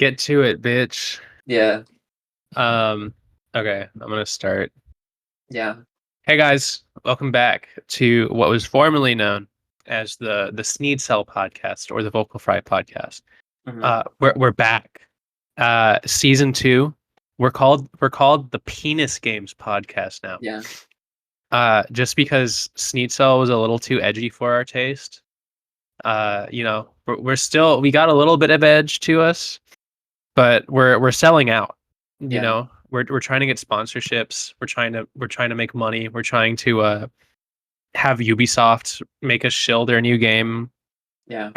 Get to it, bitch. Yeah. Okay, I'm gonna start. Yeah. Hey guys, welcome back to what was formerly known as the S-cel Podcast or the Vocal Fry Podcast. Mhm. We're back. Season 2. We're called the Penis Games Podcast now. Yeah. Just because S-cel was a little too edgy for our taste. We got a little bit of edge to us, but we're selling out. Yeah. We're trying to get sponsorships. We're trying to make money. We're trying to have Ubisoft make us shill their new game. Yeah.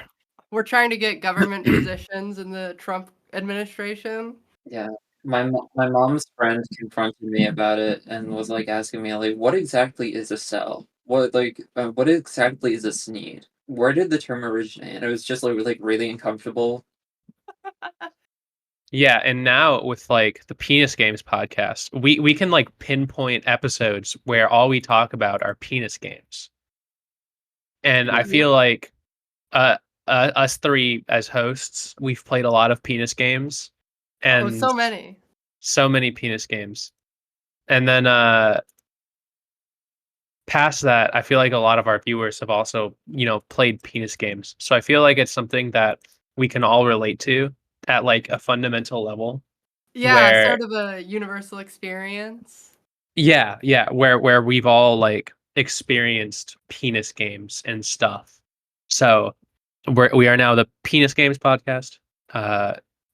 We're trying to get government positions in the Trump administration. Yeah. My mom's friend confronted me about it and was like asking me like, what exactly is a cell? What exactly is a sneed? Where did the term originate? And it was just like really uncomfortable. Yeah, and now with like the Penis Games Podcast, we can like pinpoint episodes where all we talk about are penis games. And I feel like us three as hosts, we've played a lot of penis games, and so many penis games. And then past that, I feel like a lot of our viewers have also, played penis games. So I feel like it's something that we can all relate to at like a fundamental level. Yeah, sort of a universal experience. Yeah, where we've all like experienced penis games and stuff. So we are now the Penis Games Podcast.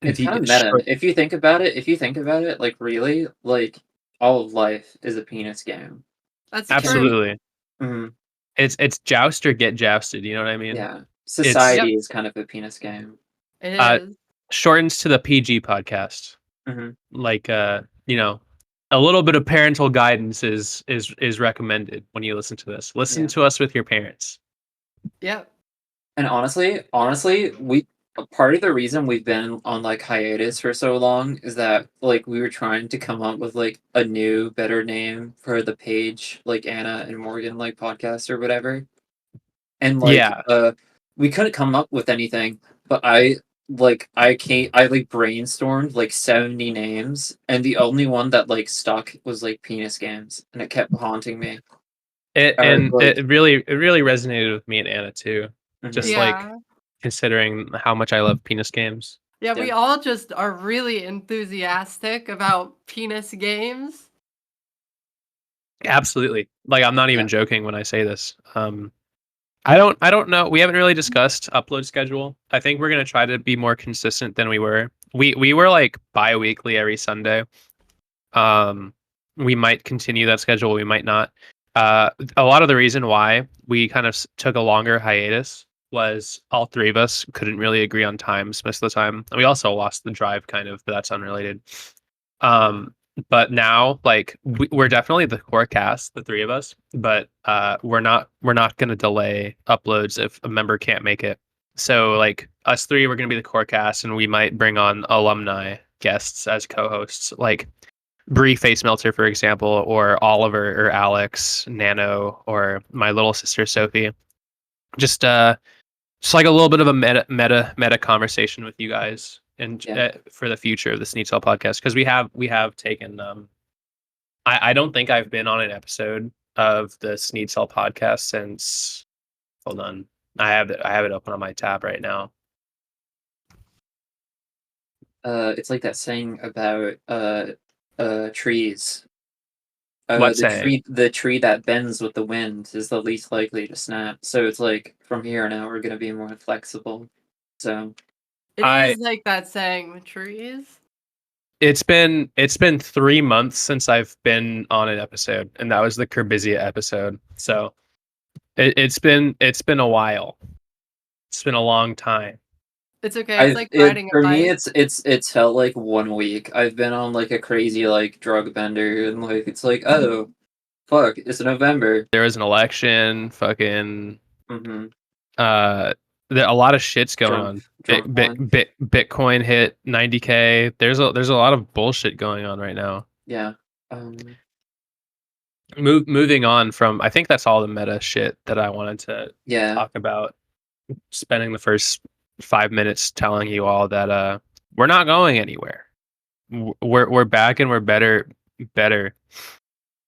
It's kind of meta. If you think about it, like really, like all of life is a penis game. That's absolutely. Mm-hmm. It's joust or get jousted. You know what I mean? Yeah. Society is kind of a penis game. It is. Shortens to the PG podcast. Mm-hmm. Like a little bit of parental guidance is recommended when you listen to this. Listen to us with your parents. Yep. And honestly, part of the reason we've been on like hiatus for so long is that like we were trying to come up with like a new, better name for the page, like Anna and Morgan like podcast or whatever. And like we couldn't come up with anything, but I brainstormed like 70 names, and the only one that like stuck was like penis games, and it kept haunting me. It really resonated with me and Anna too. Mm-hmm. Just like considering how much I love penis games. Yeah, we all just are really enthusiastic about penis games. Absolutely. Like I'm not even joking when I say this. I don't know. We haven't really discussed upload schedule. I think we're gonna try to be more consistent than we were. We were like bi-weekly every Sunday. We might continue that schedule. We might not. A lot of the reason why we kind of took a longer hiatus was all three of us couldn't really agree on times most of the time. We also lost the drive kind of, but that's unrelated. But now, like, we're definitely the core cast, the three of us. But we're not going to delay uploads if a member can't make it. So, like, us three, we're going to be the core cast, and we might bring on alumni guests as co-hosts, like Bree Face Melter, for example, or Oliver or Alex, Nano, or my little sister Sophie. Just like a little bit of a meta conversation with you guys. And for the future of the S-cel Podcast, because we have taken I don't think I've been on an episode of the S-cel Podcast since, hold on, I have it open on my tab right now. It's like that saying about trees. What saying? The tree that bends with the wind is the least likely to snap. So it's like from here on out we're gonna be more flexible. So it is like that saying with trees. It's been 3 months since I've been on an episode, and that was the Curbizia episode. So it's been a while. It's been a long time. It's okay. It's like riding a bike. For me, it's felt like 1 week. I've been on like a crazy like drug bender, and like it's like, oh, fuck, it's November. There was an election. Fucking. Mm-hmm. A lot of shit's going on. Bitcoin hit 90K. There's a lot of bullshit going on right now. Yeah. Moving on from, I think that's all the meta shit that I wanted to talk about. Spending the first 5 minutes telling you all that we're not going anywhere. We're back and we're better.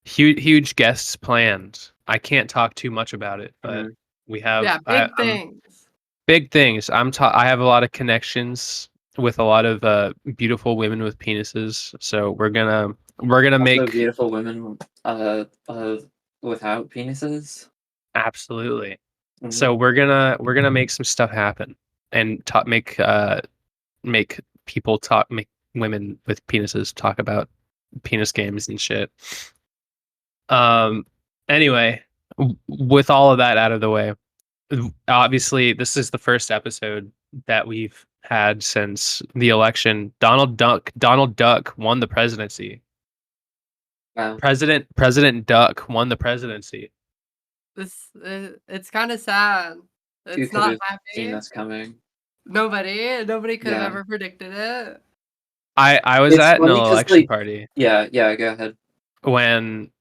Huge guests planned. I can't talk too much about it, but we have Yeah, big things. big things. I have a lot of connections with a lot of beautiful women with penises. So we're gonna Also make beautiful women without penises. absolutely. Mhm. So we're gonna make some stuff happen and make people make women with penises talk about penis games and shit. Anyway, with all of that out of the way, obviously this is the first episode that we've had since the election. Donald Duck won the presidency. Wow. President Duck won the presidency. It's kind of sad. Who It's could not have seen happy. this coming? Nobody could have Yeah. ever predicted it. I was It's at an funny 'cause, election like- party Yeah, go ahead. when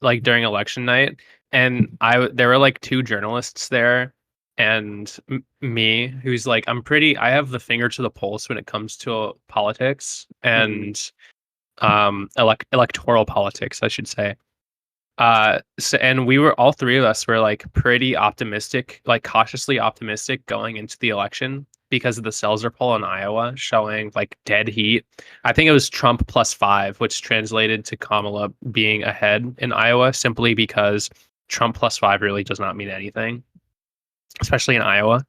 like during election night, and there were like two journalists there and me, who's like I have the finger to the pulse when it comes to politics and electoral politics, I should say. So, and we were all three of us were like pretty optimistic, like cautiously optimistic going into the election because of the Seltzer poll in Iowa showing like dead heat. I think it was Trump +5, which translated to Kamala being ahead in Iowa simply because Trump +5 really does not mean anything, especially in Iowa.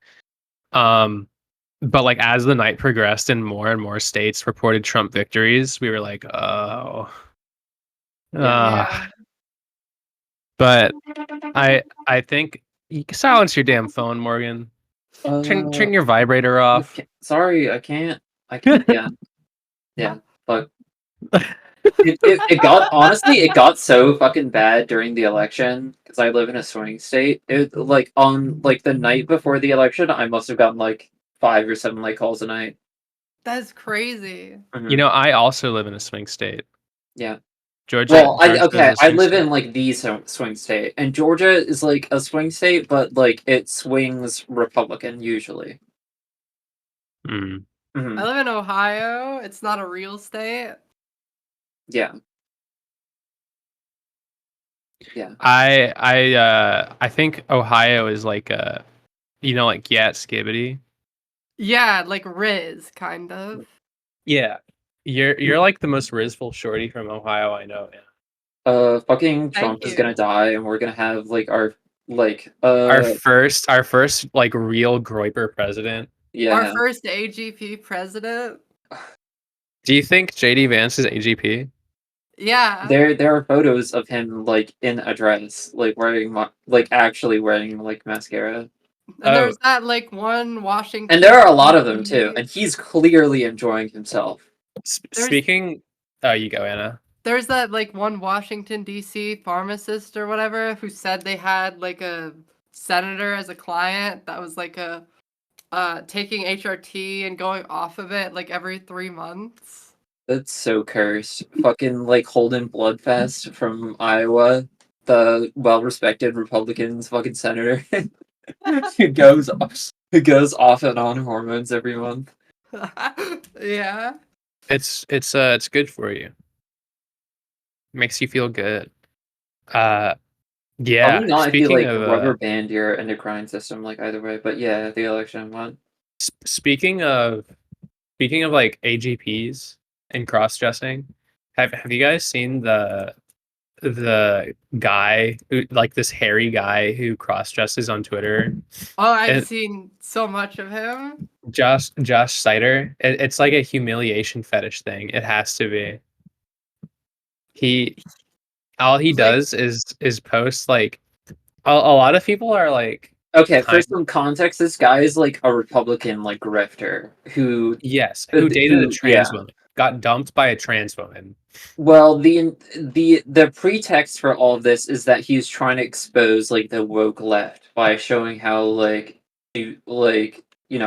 But like as the night progressed and more states reported Trump victories, we were like, oh. Yeah. But I think you can silence your damn phone, Morgan. Turn your vibrator off. Sorry, I can't. Yeah, but it got so fucking bad during the election because I live in a swing state. It like on like the night before the election, I must have gotten like 5 or 7 like calls a night. That's crazy. You know, I also live in a swing state. Yeah. Georgia. Well, Georgia I live in like the swing state, and Georgia is like a swing state, but like it swings Republican usually. Mm. Mhm. I live in Ohio. It's not a real state. Yeah. I think Ohio is like like skibbity. Yeah, like Riz, kind of. Yeah. You're like the most rizful shorty from Ohio I know. Yeah. Fucking Thank Trump is you. gonna die, and we're gonna have like our first like real Groiper president. yeah. Our first AGP president. Do you think JD Vance is AGP? Yeah. There are photos of him like in a dress, like wearing like actually wearing like mascara. And there's that like one Washington. And there are a lot of them too, and he's clearly enjoying himself. Speaking, oh, you go, Anna. There's that like one Washington D.C. pharmacist or whatever who said they had like a senator as a client that was like taking HRT and going off of it like every 3 months. That's so cursed. Fucking like Holden Bloodfest from Iowa, the well-respected Republican's fucking senator, who goes off and on hormones every month. Yeah. It's good for you. Makes you feel good. Yeah. Probably not if you speaking like of rubber band your endocrine system like either way, but yeah, the election won. Speaking of like AGPs and cross-dressing, have you guys seen the guy who like this hairy guy who cross-dresses on Twitter? Oh, I've seen so much of him. Josh Sider. It's like a humiliation fetish thing. It has to be. All he does is post like a lot of people are like, okay, for some context, this guy is like a Republican like grifter who dated a trans woman, got dumped by a trans woman. Well, the pretext for all of this is that he's trying to expose like the woke left by showing how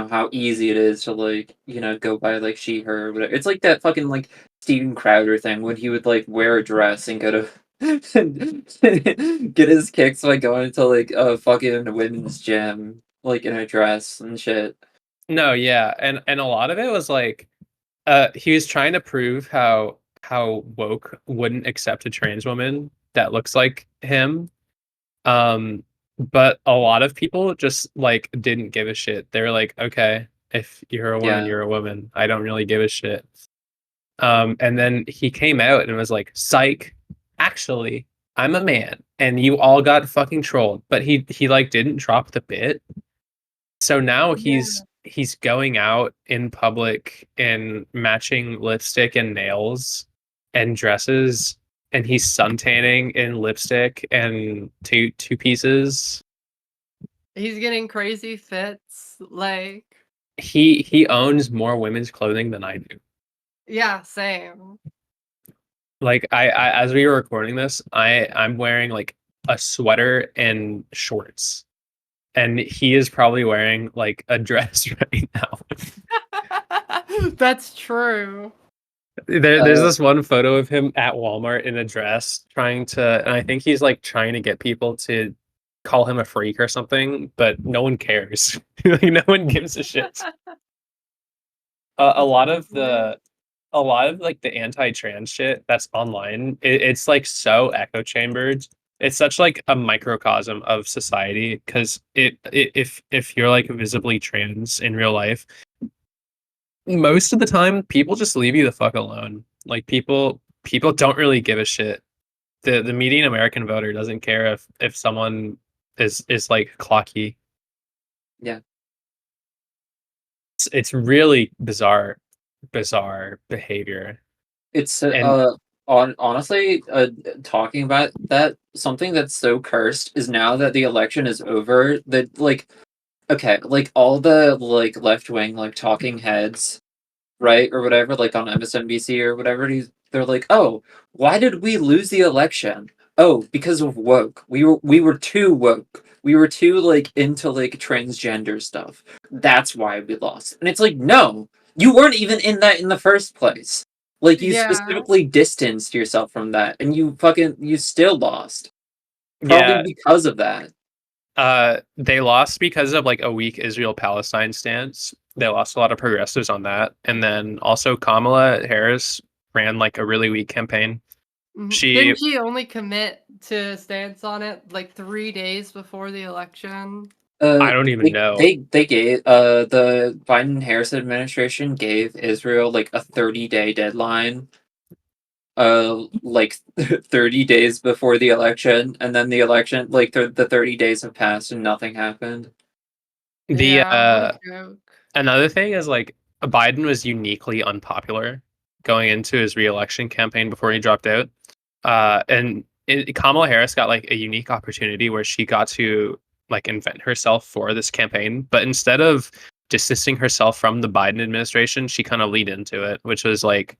how easy it is to go by like she her or whatever. It's like that fucking like Steven Crowder thing when he would like wear a dress and go to get his kicks by going to like a fucking women's gym like in a dress and shit. No, yeah, and a lot of it was like He was trying to prove how woke wouldn't accept a trans woman that looks like him. But a lot of people just like didn't give a shit. They were like, okay, if you're a woman, Yeah. you're a woman. I don't really give a shit. And then he came out and was like, psych, actually, I'm a man. And you all got fucking trolled. But he like didn't drop the bit. So now Yeah. he's going out in public in matching lipstick and nails and dresses, and he's suntanning in lipstick and two pieces. He's getting crazy fits. Like, He owns more women's clothing than I do. yeah, same. Like I as we were recording this, I'm wearing like a sweater and shorts. And he is probably wearing like a dress right now. That's true. There's this one photo of him at Walmart in a dress and I think he's like trying to get people to call him a freak or something, but no one cares. Like, no one gives a shit. A lot of like the anti-trans shit that's online, it's like so echo chambered. It's such like a microcosm of society because if you're like visibly trans in real life, most of the time people just leave you the fuck alone. Like people don't really give a shit. The median American voter doesn't care if someone is like clocky. Yeah. It's really bizarre behavior. It's And honestly, talking about that, something that's so cursed is now that the election is over, that like, okay, like all the like left wing like talking heads, right, or whatever, like on MSNBC or whatever, they're like, oh, why did we lose the election? Oh, because of woke. We were too woke. We were too like into like transgender stuff. That's why we lost. And it's like, no, you weren't even in that in the first place. Like you Yeah. specifically distanced yourself from that, and you still lost. Probably yeah, because of that. they lost because of like a weak Israel-Palestine stance. They lost a lot of progressives on that. And then also Kamala Harris ran like a really weak campaign. She Didn't she only commit to stance on it like 3 days before the election? I don't even know. They gave the Biden Harris administration gave Israel like a 30-day deadline, like 30 days before the election, and then the election, like the 30 days have passed and nothing happened. The Yeah, what a joke. Another thing is like Biden was uniquely unpopular going into his re-election campaign before he dropped out. Kamala Harris got like a unique opportunity where she got to like invent herself for this campaign, but instead of distancing herself from the Biden administration, she kind of leaned into it, which was like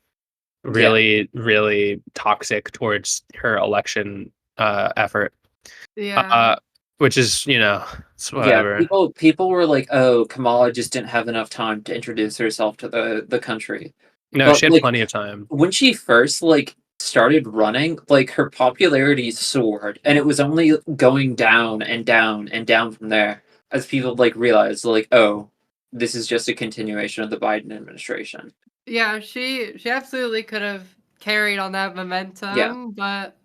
really toxic towards her election effort. Yeah. Which is, it's Yeah, whatever. people were like, "Oh, Kamala just didn't have enough time to introduce herself to the country." No, But she had like plenty of time. when she first like started running, like her popularity soared, and it was only going down and down and down from there as people like realized like, "Oh, this is just a continuation of the Biden administration." Yeah, she absolutely could have carried on that Yeah. momentum, but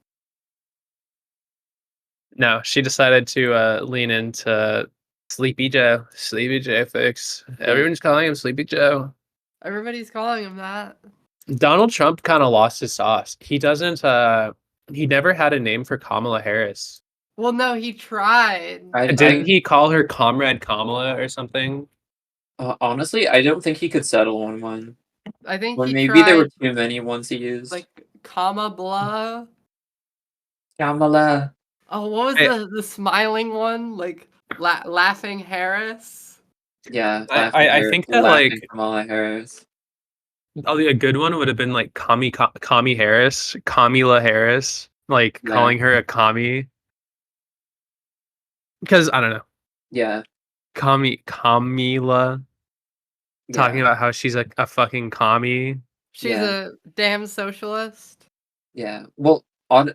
No, she decided to lean into Sleepy Joe. Sleepy Joe fix. Everyone's calling him Sleepy Joe. everybody's calling him that. Donald Trump kind of lost his sauce. He never had a name for Kamala Harris. Well, no, he tried. Didn't he call her Comrade Kamala or something? Honestly, I don't think he could settle on one. I think Or he maybe there were tried too many ones he used. like comma blah. Kamala. Oh, what was Hey, the smiling one? Like laughing Harris. Yeah, I think that laughing like Kamala Harris. a good one would have been like Kami Harris, Kamala Harris, like Yeah. calling her a commie. Because I don't know, Yeah. Kamila talking Yeah. about how she's a fucking commie. She's Yeah. a damn socialist. Yeah. Well,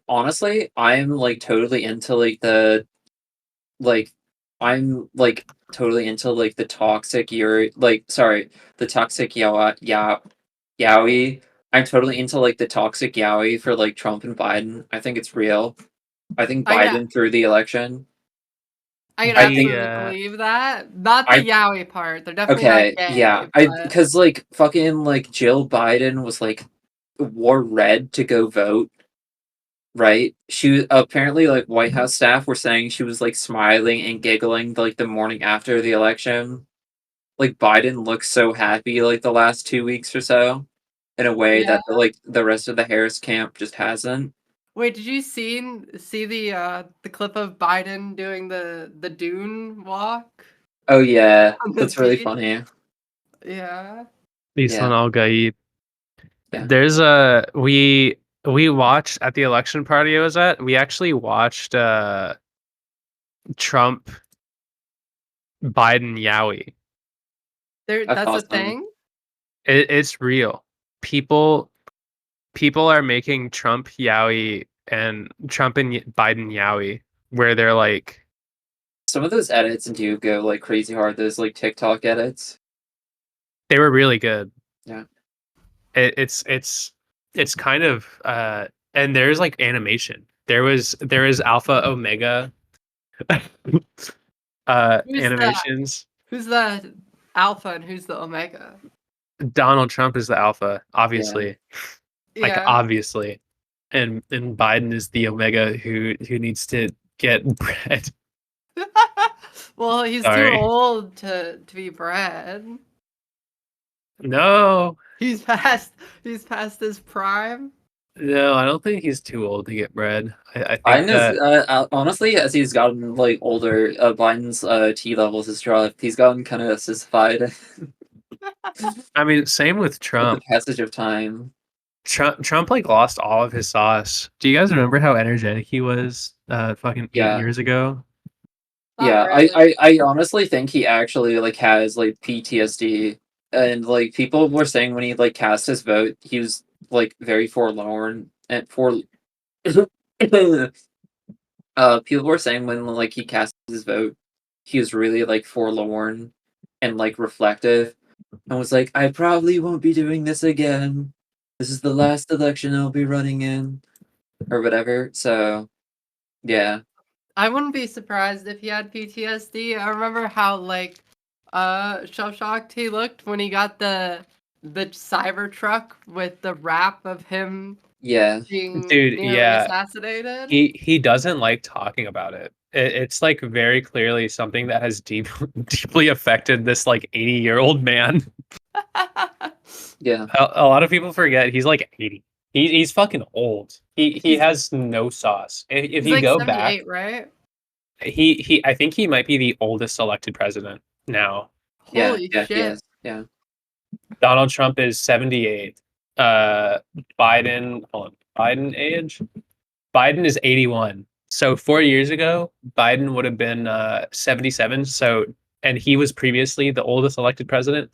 honestly, I'm like totally into like I'm like totally into like the toxic yaoi, like sorry, the toxic yaoi, yaoi. I'm totally into like the toxic yaoi for like Trump and Biden. I think it's real. I think I Biden threw the election. I can I think absolutely believe that. Not the I yaoi part. They're definitely not okay, yeah. gay, I but because like fucking like Jill Biden was like wore red to go vote, right? She apparently like White House staff were saying she was like smiling and giggling like the morning after the election. Like Biden looks so happy like the last 2 weeks or so in a way yeah. that like the rest of the Harris camp just hasn't. Wait, did you see the clip of Biden doing the dune walk Oh yeah, on the that's really beach? funny. Yeah. Lisan Yeah, Al Gaib. yeah. There's a we watched at the election party I was at. We actually watched Trump Biden Yowie. That's That's a awesome. thing? It's real. People people are making Trump Yowie and Trump and Biden Yowie, where they're like, Some of those edits do go like crazy hard. Those like TikTok edits. they were really good. Yeah. It's kind of and there's like animation. There is Alpha Omega Who's the animations. who's the alpha and who's the omega? Donald Trump is the alpha, Yeah. obviously. Like Yeah. obviously. And Biden is the omega who needs to get bread. Well, he's too Sorry. old to be bred. No. He's past his prime. No, I don't think he's too old to get bread. I think Biden is that honestly as he's gotten like older, Biden's T levels has dropped. He's gotten kind of sissified I mean same with with the Trump. passage of time. Trump like lost all of his sauce. Do you guys remember how energetic he was fucking 8 Yeah. years ago? Not Yeah, really. I honestly think he actually like has like PTSD, and like people were saying when he like cast his vote, he was like very forlorn and for. People were saying when like he cast his vote, he was really like forlorn and like reflective, and was like, "I probably won't be doing this again. This is the last election I'll be running in, or whatever." So yeah, I wouldn't be surprised if he had PTSD. I remember how like shell shocked he looked when he got the cyber truck with the rap of him yeah, being Dude, nearly yeah. assassinated. He doesn't like talking about it. It's like very clearly something that has deeply affected this like 80-year-old man. yeah. A lot of people forget he's like 80. He's fucking old. He has no sauce. If He's you like go back, 78, right? he I think he might be the oldest elected president now. Yeah, Holy yeah, he shit. is. Yeah. Donald Trump is 78. Uh Biden, hold on. Biden age? Biden is 81. So 4 years ago, Biden would have been 77. So and he was previously the oldest elected president.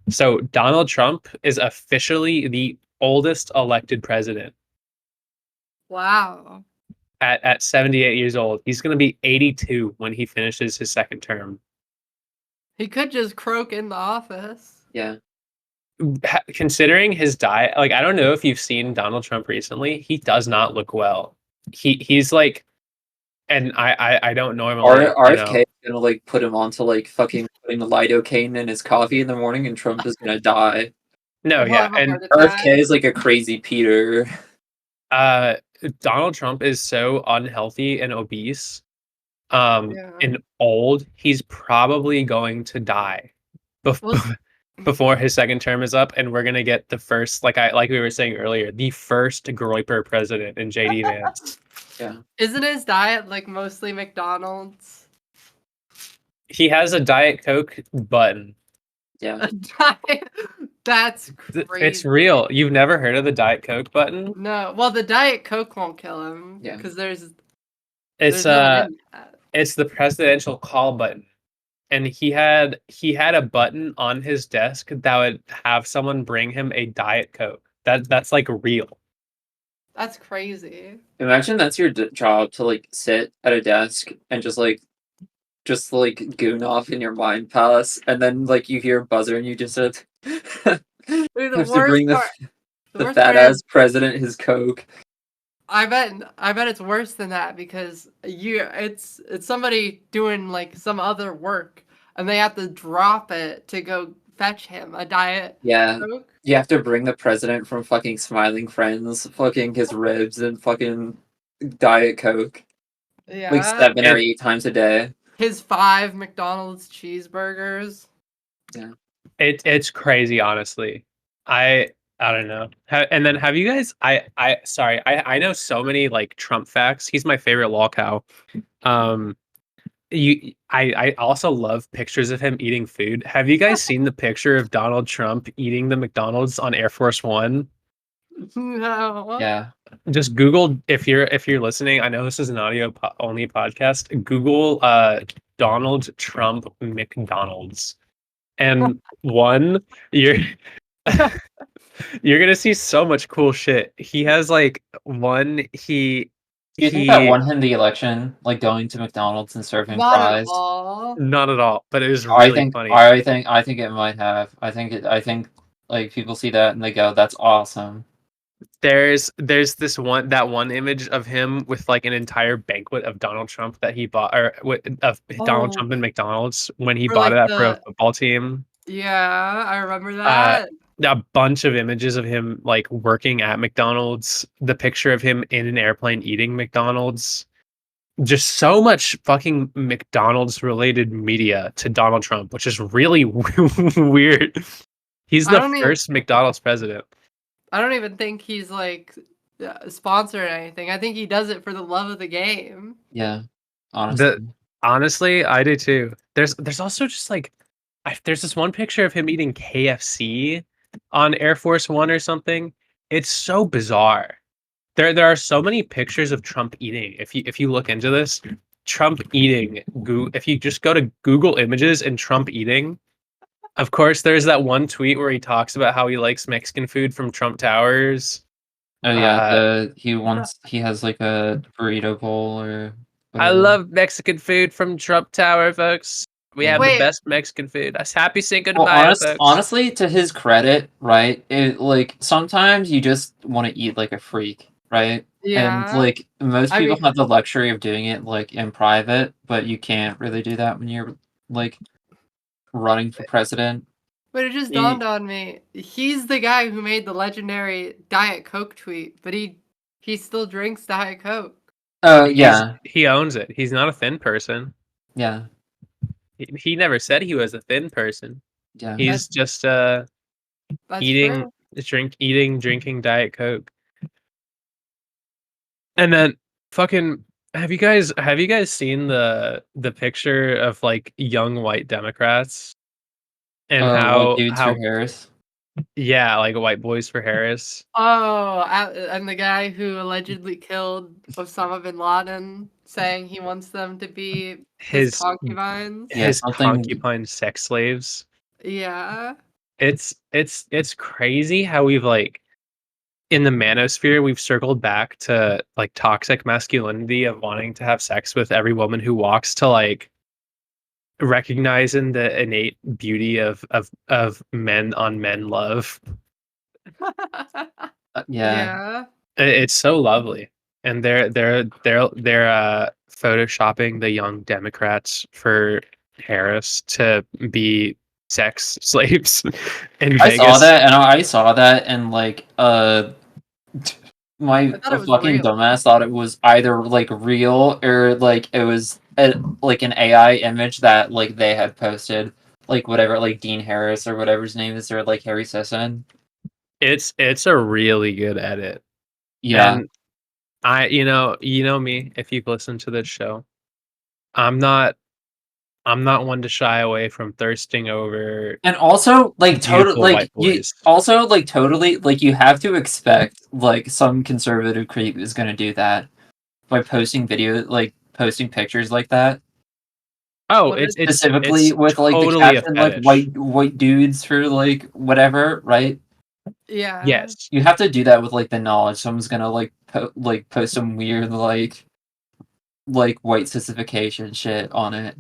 So Donald Trump is officially the oldest elected president Wow. at 78 years old. He's going to be 82 when he finishes his second term. He could just croak in the office. Yeah. Considering his diet, like I don't know if you've seen Donald Trump recently, he does not look well. He's like, and I don't normally, RFK is gonna like put him onto like fucking putting the lidocaine in his coffee in the morning, and Trump is gonna die. no, He'll yeah, have a and heart attack. RFK is like a crazy Peter. uh, Donald Trump is so unhealthy and obese, Yeah. and old. He's probably going to die Well, before his second term is up, and we're gonna get the first, like we were saying earlier, the first Groiper president in JD Vance. Yeah. isn't his diet like mostly McDonald's? He has a Diet Coke button. Yeah. A diet? That's It's crazy. real. You've never heard of the Diet Coke button? No, well, the Diet Coke won't kill him. Yeah. Because there's It's nothing in that. it's the presidential call button. And he had a button on his desk that would have someone bring him a Diet Coke. That's like real. That's crazy. Imagine that's your job to like sit at a desk and just like goon off in your mind palace, and then like you hear a buzzer and you just Dude, Has to bring the the worst fat part is, ass president his Coke. I bet it's worse than that because it's somebody doing like some other work and they have to drop it to go fetch him a diet Yeah. Coke. You have to bring the president from fucking Smiling Friends, fucking his ribs, and fucking Diet Coke. Like Yeah. 7 or 8 times a day. His 5 McDonald's cheeseburgers. Yeah. It's crazy, honestly. I don't know. And then have you guys? I know so many like Trump facts. He's my favorite lol cow. I also love pictures of him eating food. Have you guys seen the picture of Donald Trump eating the McDonald's on Air Force One? No. Yeah. Just Google if you're listening. I know this is an audio only podcast. Google Donald Trump McDonald's, and one you're you're gonna see so much cool shit. He has like one Do you think that won him the election? Like going to McDonald's and serving Not at fries? all. not at all, but it was I really think funny. I think it might have. I think like people see that and they go, "That's awesome." There's this one image of him with like an entire banquet of Donald Trump that he bought, or of Donald Oh, Trump and McDonald's when he for bought like it for a the football team. yeah, I remember Uh, that. a bunch of images of him like working at McDonald's, the picture of him in an airplane eating McDonald's. Just so much fucking McDonald's related media to Donald Trump, which is really weird. He's I the don't even first McDonald's president. I don't even think he's like sponsored or anything. I think he does it for the love of the game. Yeah. Honestly. Honestly, I do too. There's also just like there's this one picture of him eating KFC on Air Force One or something. It's so bizarre. There are so many pictures of Trump eating. If you look into this, Trump eating. If you just go to Google Images and Trump eating, of course, there's that one tweet where he talks about how he likes Mexican food from Trump Towers. Oh yeah, Uh, he has like a burrito bowl or I whatever. love Mexican food from Trump Tower, folks. We have the Wait. best Mexican food. Happy Cinco de Well, Mayo, folks. honestly, to his credit, right? It like sometimes you just want to eat like a freak, right? And Yeah. like most I people mean- have the luxury of doing it like in private, but you can't really do that when you're like running for president. But it just dawned on me. He's the guy who made the legendary Diet Coke tweet, but he still drinks Diet Coke. Yeah, He owns it. He's not a thin person. yeah, He never said he was a thin person. yeah. He's just That's eating, true. drinking Diet Coke. And then fucking have you guys seen the picture of like young white Democrats and White dudes for Harris. yeah, like white boys for Harris. Oh, and the guy who allegedly killed Osama bin Laden, saying he wants them to be his concubines. Yeah, His something- concubine sex slaves. Yeah. It's crazy how we've like in the manosphere we've circled back to like toxic masculinity of wanting to have sex with every woman who walks to like recognizing the innate beauty of men on men love. Yeah. It's so lovely. And they're photoshopping the young Democrats for Harris to be sex slaves in Vegas. I saw that and like my thought it was fucking real. dumbass thought it was either like real or like it was like an AI image that like they had posted, like whatever, like Dean Harris or whatever his name is, or like Harry Sisson. It's a really good edit. Yeah, And you know me, if you've listened to this show, I'm not one to shy away from thirsting over and also like beautiful totally white boys. totally like you have to expect like some conservative creep is gonna do that by posting pictures like that. Oh, What it's Specifically it's with like totally the a caption like fetish. white dudes for like whatever, right? Yeah. Yes. You have to do that with like the knowledge someone's gonna like post some weird like white sissification shit on it.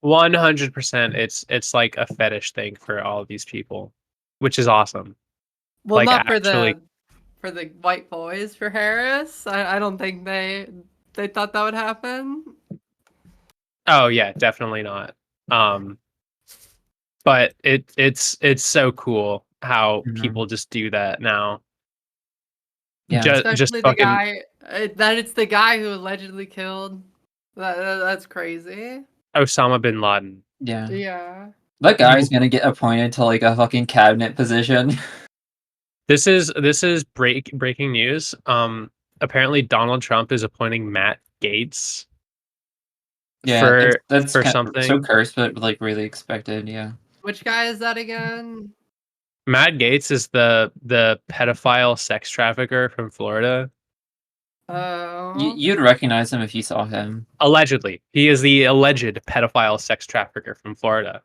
100%. It's like a fetish thing for all of these people. which is awesome. Well, Like, not actually, for the white boys for Harris. I don't think they thought that would happen. oh yeah, definitely not. But it's so cool how people just do that now. Yeah. Just Especially the fucking guy that it's the guy who allegedly killed. That's crazy. Osama bin Laden. Yeah. Yeah. That guy's gonna get appointed to like a fucking cabinet position. This is breaking news. Apparently Donald Trump is appointing Matt Gaetz Yeah, for that's for kind of so something. cursed, but like really expected. Yeah. Which guy is that again? Matt Gaetz is the pedophile sex trafficker from Florida. Oh. You'd recognize him if you saw him. Allegedly, he is the alleged pedophile sex trafficker from Florida.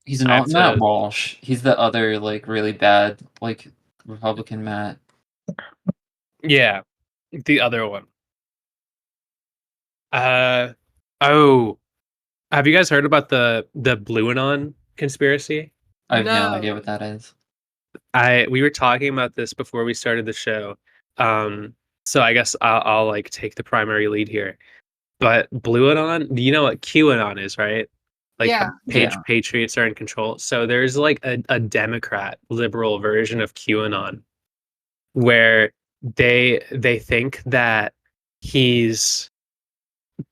He's I have not Matt to- Walsh. He's the other like really bad like Republican Matt. Yeah, the other one. Oh, have you guys heard about the Blue Anon conspiracy? I have no No. idea what that is. We were talking about this before we started the show. So I guess I'll like take the primary lead here. But Blue Anon, you know what QAnon is, right? Like Yeah. Yeah. Patriots are in control. So there's like a Democrat liberal version of QAnon where they think that he's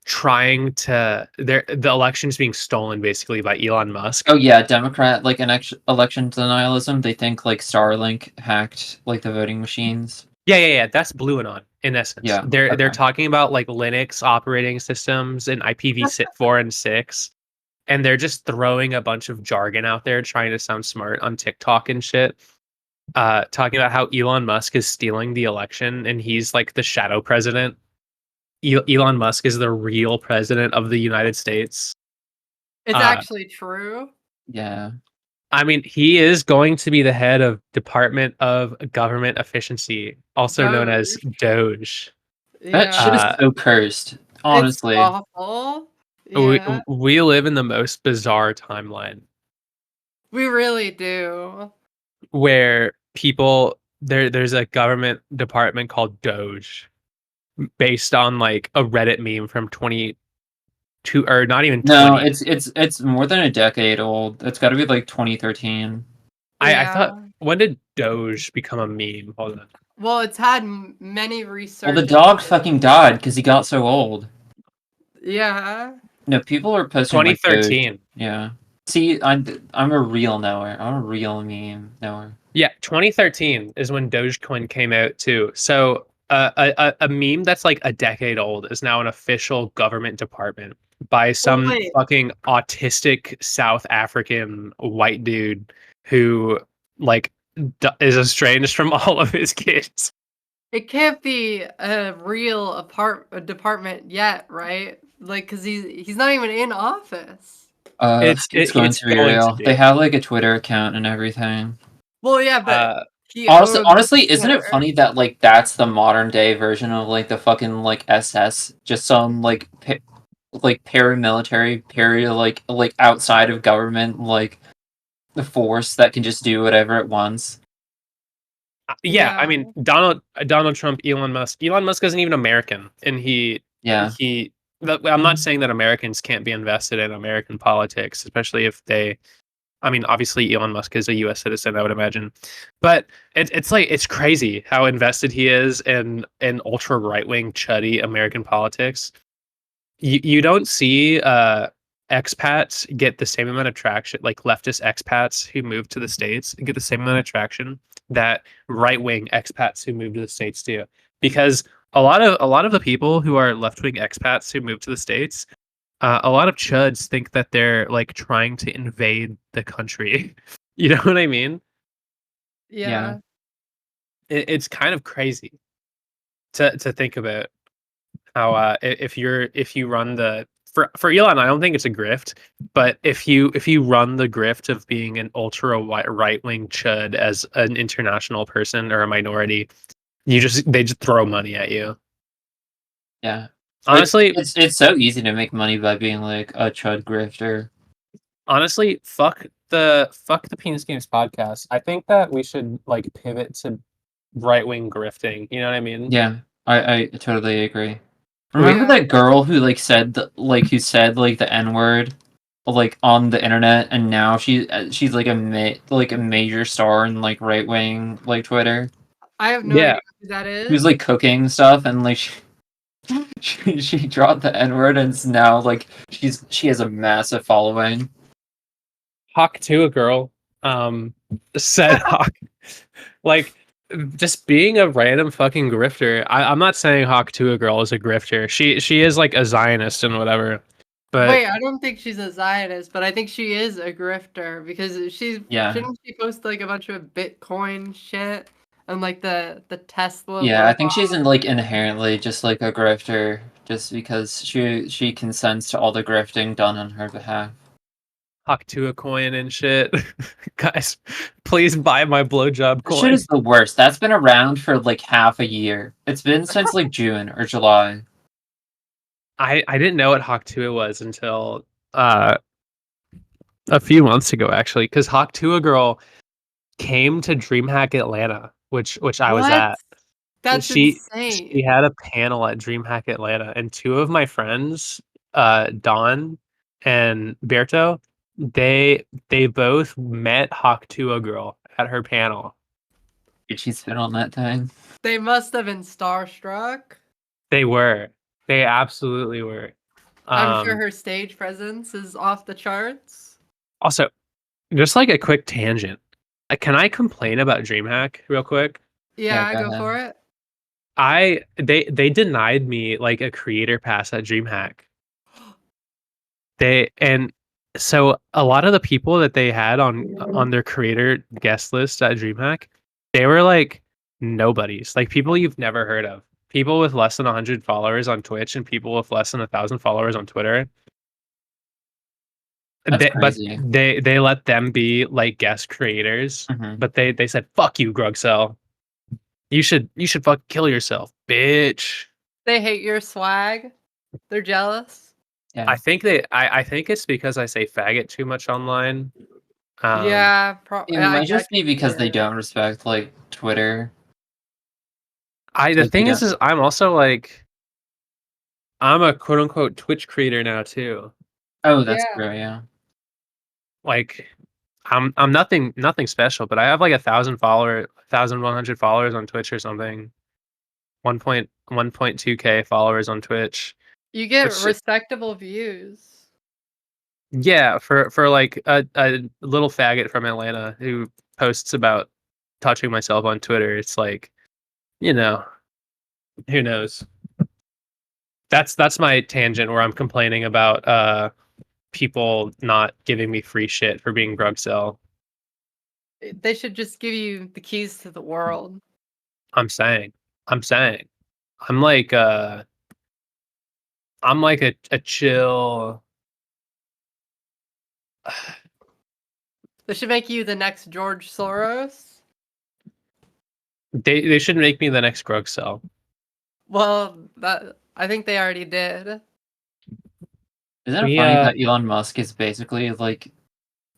trying to the election's being stolen basically by Elon Musk. Oh yeah, Democrat like an election denialism. They think like Starlink hacked like the voting machines. Yeah. That's Blue Anon in essence. Yeah, They're okay. talking about like Linux operating systems and IPv4 and 6, and they're just throwing a bunch of jargon out there trying to sound smart on TikTok and shit. Talking about how Elon Musk is stealing the election and he's like the shadow president. Elon Musk is the real president of the United States. It's actually true. Yeah. I mean, he is going to be the head of Department of Government Efficiency, also known as Doge. That shit is Yeah. so cursed. Honestly. It's awful. Yeah. We live in the most bizarre timeline We really do. where people there's a government department called Doge based on like a Reddit meme from 22 or not even 20. No, it's more than a decade old. It's got to be like 2013. I thought, when did Doge become a meme? Hold on. Well, it's had many research. Well, the dog fucking died because he got so old. Yeah. No, people are posting like, 2013. Doge. Yeah. See, I'm a real knower. I'm a real meme knower. Yeah, 2013 is when Dogecoin came out too. So a meme that's like a decade old is now an official government department by some fucking autistic South African white dude who like is estranged from all of his kids. It can't be a real department yet, right? Like, cause he's not even in office. It's going to be real. They have like a Twitter account and everything. Well, yeah, but honestly, isn't it funny that like that's the modern day version of like the fucking like SS, just some like paramilitary, like outside of government, like the force that can just do whatever it wants. Yeah, I mean Donald Trump, Elon Musk. Elon Musk isn't even American, and I'm not saying that Americans can't be invested in American politics, especially if they. I mean, obviously Elon Musk is a U.S. citizen, I would imagine, but it's like it's crazy how invested he is in ultra right wing chuddy American politics. You don't see expats get the same amount of traction, like leftist expats who move to the States get the same amount of traction that right wing expats who move to the States do, because a lot of the people who are left wing expats who move to the States. A lot of chuds think that they're like trying to invade the country. You know what I mean? Yeah. It's kind of crazy to think about how if you run the for Elon, I don't think it's a grift, but if you run the grift of being an ultra right wing chud as an international person or a minority, they just throw money at you. Yeah. Honestly, it's so easy to make money by being like a chud grifter. Honestly, fuck the Penis Games podcast. I think that we should like pivot to right wing grifting. You know what I mean? Yeah, I totally agree. We- Remember Yeah. that girl who like said who said like the N word like on the internet, and now she's like a major star in like right wing like Twitter. I have no Yeah. idea who that is. Who's like cooking stuff, and like she dropped the N word, and it's now like she has a massive following. Hawk to a girl. Said Hawk. Like just being a random fucking grifter. I'm not saying Hawk to a girl is a grifter. She is like a Zionist and whatever. But Wait, I don't think she's a Zionist, but I think she is a grifter because shouldn't she post like a bunch of Bitcoin shit and like the Tesla? Yeah, I logo? think she's like inherently just like a grifter, just because she consents to all the grifting done on her behalf. Hawk to a coin and shit. Guys, please buy my blowjob That shit coin. is the worst. That's been around for like half a year. It's been since like June or July. I didn't know what Hawk Tua was until a few months ago actually, because Hawk Tua girl came to DreamHack Atlanta, which I was What? at. That's She insane. had a panel at DreamHack Atlanta, and two of my friends, Don and Berto, they both met Hawk Tua girl at her panel. Did she spit on that thing? They must have been starstruck. They were. They absolutely were. I'm sure her stage presence is off the charts. Also, just like a quick tangent. Can I complain about DreamHack real quick? Yeah, Yeah, go go ahead. for it. They denied me like a creator pass at DreamHack. So a lot of the people that they had on their creator guest list at DreamHack, they were like nobodies, like people you've never heard of. People with less than 100 followers on Twitch and people with less than 1,000 followers on Twitter. That's But crazy. they let them be like guest creators. Mhm. But they said, "Fuck you, Grugcel. You should fucking kill yourself, bitch." They hate your swag. They're jealous. Yeah. I think it's because I say faggot too much online. Yeah, It might I just be can because see they it. don't respect like Twitter. The Like, thing they is I'm also like I'm a quote unquote Twitch creator now too. Oh, that's Yeah. true. Yeah. Like I'm nothing special, but I have like 1,100 followers on Twitch or something. 1.2K followers on Twitch. You get Which- respectable views. Yeah, for like a little faggot from Atlanta who posts about touching myself on Twitter, it's like, you know, who knows? That's my tangent where I'm complaining about people not giving me free shit for being Grugcel. They should just give you the keys to the world. I'm saying. I'm like a chill. They should make you the next George Soros. They should make me the next Grugcel. Well, that I think they already did. Isn't it funny that Elon Musk is basically like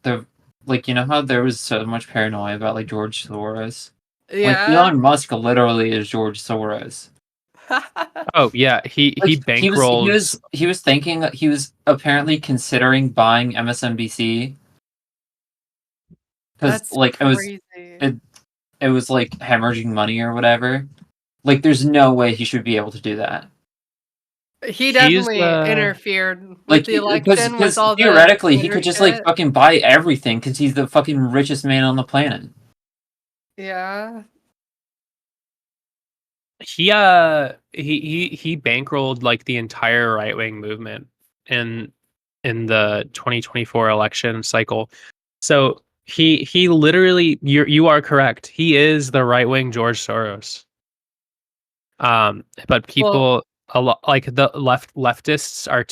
you know how there was so much paranoia about like George Soros? Like Yeah. Elon Musk literally is George Soros. Oh yeah, he Like, bankrolls. he was thinking that he was apparently considering buying MSNBC because That's like crazy. it was like hemorrhaging money or whatever. Like, there's no way he should be able to do that. He definitely interfered with Like, the election with because all theoretically the he could just shit. like fucking buy everything because he's the fucking richest man on the planet. Yeah. He bankrolled like the entire right wing movement in the 2024 election cycle. So he literally, you are correct. He is the right wing George Soros. But people a lot like the leftists are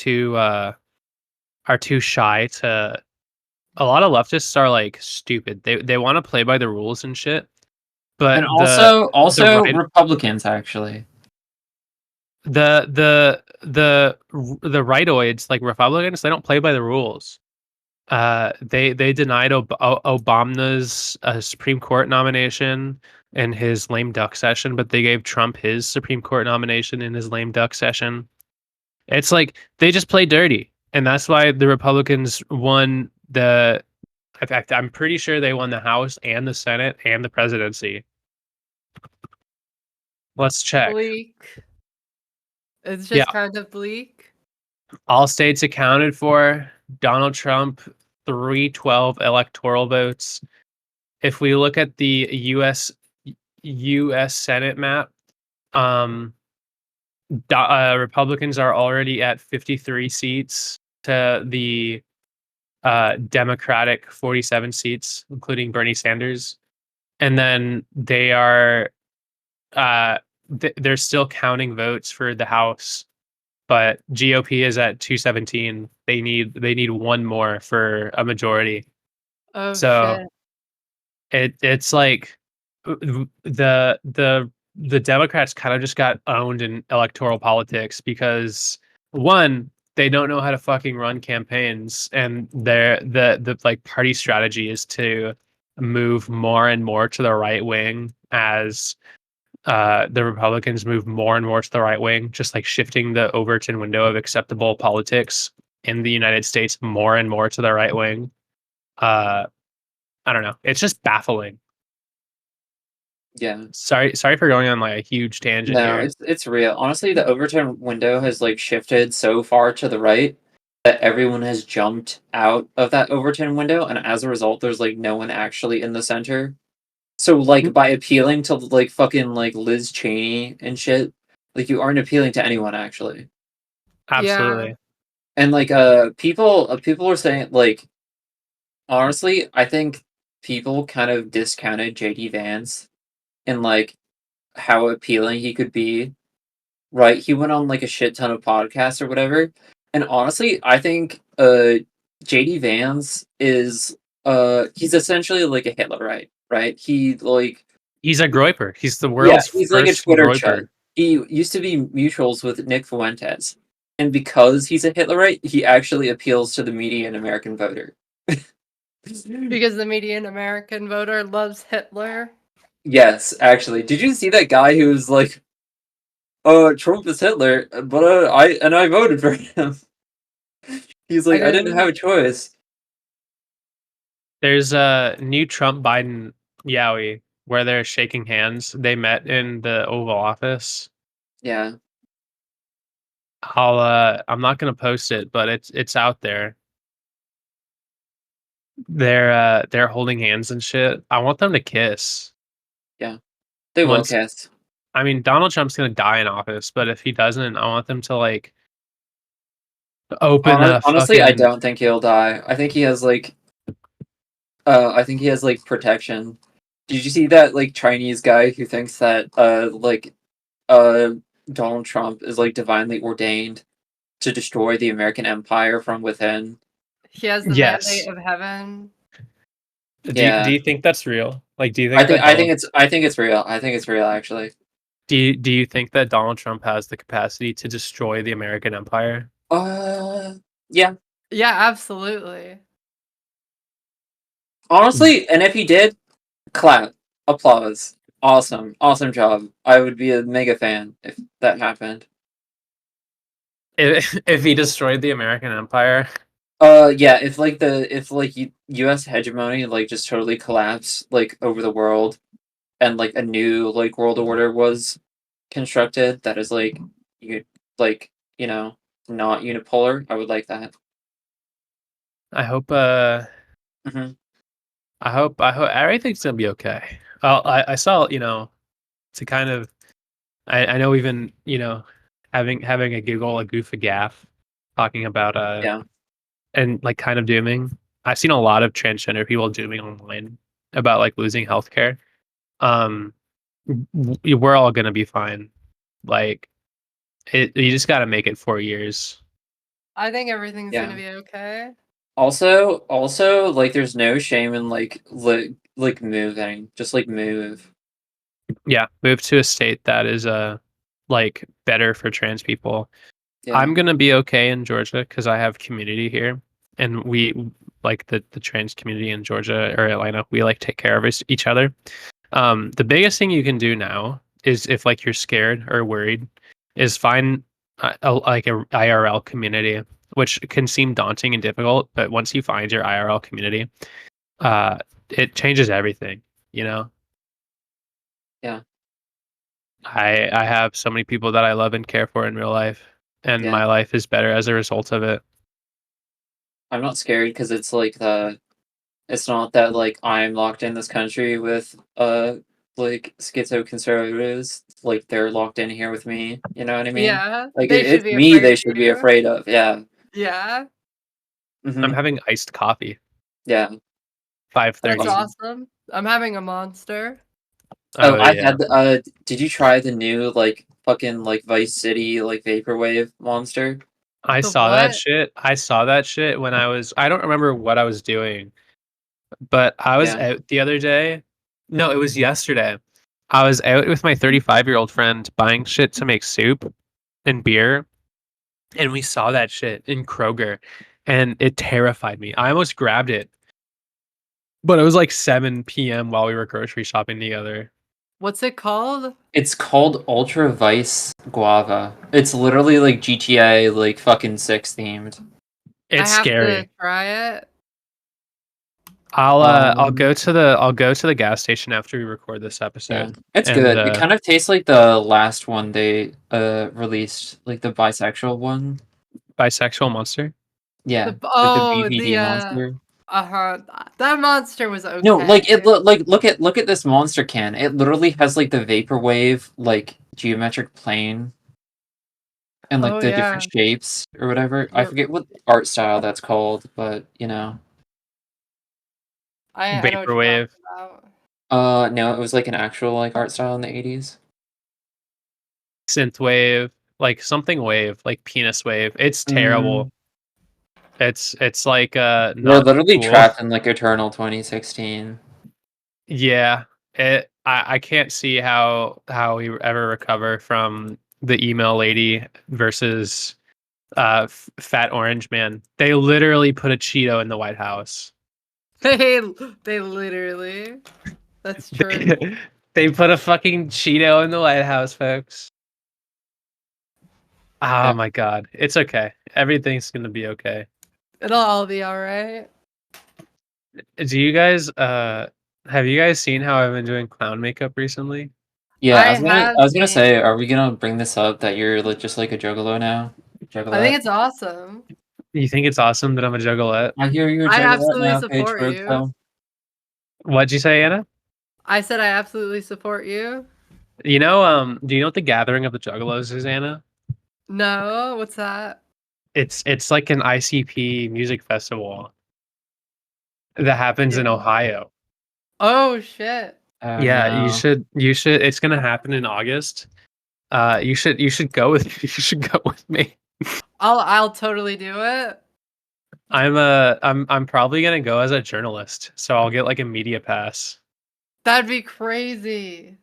too shy to. A lot of leftists are like stupid. They want to play by the rules and shit. But And also the right, Republicans actually. the rightoids, like Republicans, they don't play by the rules. They denied Obama's Supreme Court nomination in his lame duck session, but they gave Trump his Supreme Court nomination in his lame duck session. It's like they just play dirty, and that's why the Republicans won the. In fact, I'm pretty sure they won the House and the Senate and the presidency. Let's check. Bleak. It's Yeah. just kind of bleak. All states accounted for. Donald Trump, 312 electoral votes. If we look at the U.S. Senate map, Republicans are already at 53 seats to the Democratic 47 seats, including Bernie Sanders, and then they are they're still counting votes for the House, but GOP is at 217. They need one more for a majority. Oh So shit. it's like the Democrats kind of just got owned in electoral politics because one, they don't know how to fucking run campaigns, and the like party strategy is to move more and more to the right wing as the Republicans move more and more to the right wing, just like shifting the Overton window of acceptable politics in the United States more and more to the right wing. I don't know. It's just baffling. Yeah. Sorry for going on like a huge tangent No, here. it's real. Honestly, the Overton window has like shifted so far to the right that everyone has jumped out of that Overton window, and as a result, there's like no one actually in the center. So like by appealing to like fucking like Liz Cheney and shit, like you aren't appealing to anyone actually. Absolutely. And like people are saying like honestly, I think people kind of discounted JD Vance and like how appealing he could be. Right? He went on like a shit ton of podcasts or whatever. And honestly, I think JD Vance is he's essentially like a Hitler, right? He like He's a groiper. He's the yeah, world's he's like a first Twitter groiper. chud. He used to be mutuals with Nick Fuentes. And because he's a Hitlerite, he actually appeals to the median American voter. Because the median American voter loves Hitler. Yes, actually. Did you see that guy who was like, Trump is Hitler, but I voted for him. He's like, I didn't have a choice. There's a new Trump Biden yaoi where they're shaking hands. They met in the Oval Office. Yeah. I'm not gonna post it, but it's out there. They're holding hands and shit. I want them to kiss. Yeah. They will kiss. I mean, Donald Trump's gonna die in office, but if he doesn't, I want them to like open honestly, I fucking. don't think he'll die. I think he has like protection. Did you see that like Chinese guy who thinks that Donald Trump is like divinely ordained to destroy the American empire from within? He has the mandate of heaven. Do you think that's real? Like, do you think I think it's real. I think it's real actually. Do you think that Donald Trump has the capacity to destroy the American empire? Yeah. Yeah, absolutely. Honestly, and if he did, clap, applause, awesome job. I would be a mega fan if that happened. If he destroyed the American empire. Yeah, if U.S. hegemony like just totally collapsed like over the world, and like a new like world order was constructed that is like not unipolar, I would like that. I hope. Mm-hmm. I hope everything's gonna be okay. I saw to kind of. I know we've been having a giggle, a goof, a gaff, talking about and like kind of dooming. I've seen a lot of transgender people dooming online about like losing healthcare. We're all gonna be fine. Like you just got to make it 4 years. I think everything's gonna be okay. Also, like, there's no shame in like moving. Just like move. Yeah, move to a state that is like better for trans people. Yeah. I'm gonna be okay in Georgia because I have community here. and we like the trans community in Georgia or Atlanta. We like take care of each other. The biggest thing you can do now is if like you're scared or worried, is find like a IRL community, which can seem daunting and difficult, but once you find your IRL community, it changes everything. You know. Yeah. I have so many people that I love and care for in real life, and Yeah. my life is better as a result of it. I'm not scared because it's like it's not that like I'm locked in this country with like schizo conservatives, like they're locked in here with me. You know what I mean? Yeah, Like they should it's be me afraid they of should be you. afraid of. Yeah. Yeah, Hmm. I'm having iced coffee. Yeah. 5:30. that's awesome. I'm having a monster. Oh, Oh I yeah, had did you try the new like fucking like Vice City like vaporwave monster? I The saw that what? shit. I saw that shit when I don't remember what I was doing, but I was Yeah. out the other day. No, it was yesterday. I was out with my 35-year-old friend buying shit to make soup and beer, and we saw that shit in Kroger, and it terrified me. I almost grabbed it, but it was like 7 p.m. while we were grocery shopping together. What's it called? It's called Ultra Vice Guava. It's literally like GTA like fucking 6 themed. I It's have to scary. try it. I'll Um, go to the gas station after we record this yeah, episode, it's and good. It kind of tastes like the last one they released, like the bisexual one. bisexual monster. Yeah, like the Oh, BVD monster. uh-huh. That monster was No, like okay. look at this monster can. It literally has like the vaporwave like geometric plane and like Oh the different yeah. shapes or whatever. I You're, forget what art style that's called, but you know. I know what you're talking Vaporwave. about. No, it was like an actual like art style in the 80s. Synthwave, like something wave, like penis wave. It's Mm. terrible. It's like We're not literally cool. trapped in like Eternal 2016. Yeah. I can't see how we ever recover from the email lady versus fat orange man. They literally put a Cheeto in the White House. They they literally. That's true. They put a fucking Cheeto in the White House, folks. Oh Yeah. my god. It's okay. Everything's gonna be okay. It'll all be all right. Do you guys have you guys seen how I've been doing clown makeup recently? Yeah, I have I was gonna seen. say, are we gonna bring this up that you're like just like a juggalo now? I think Juggalette? it's awesome. You think it's awesome that I'm a juggalette? I hear you're a I juggalette absolutely now, Paige support you. Bergfeld. What'd you say, Anna? I said I absolutely support you. You know, do you know what the Gathering of the Juggalos is, Anna? No, what's that? It's like an ICP music festival that happens in Yeah. Ohio. Oh shit. Oh Yeah, no. you should it's gonna happen in August. You should go with you should go with me. I'll totally do it. I'm probably gonna go as a journalist, so I'll get like a media pass. That'd be crazy.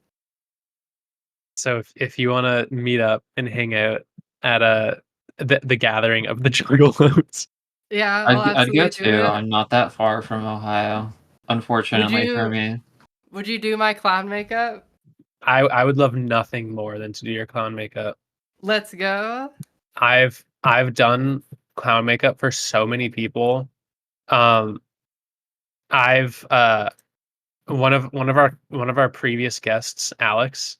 So if you want to meet up and hang out at the gathering of the Juggalos, Yeah, I'll I'd go absolutely do too. it. I'm not that far from Ohio, Would unfortunately for you me. would you do my clown makeup? I would love nothing more than to do your clown makeup. Let's go. I've done clown makeup for so many people. Um, I've one of our previous guests, Alex.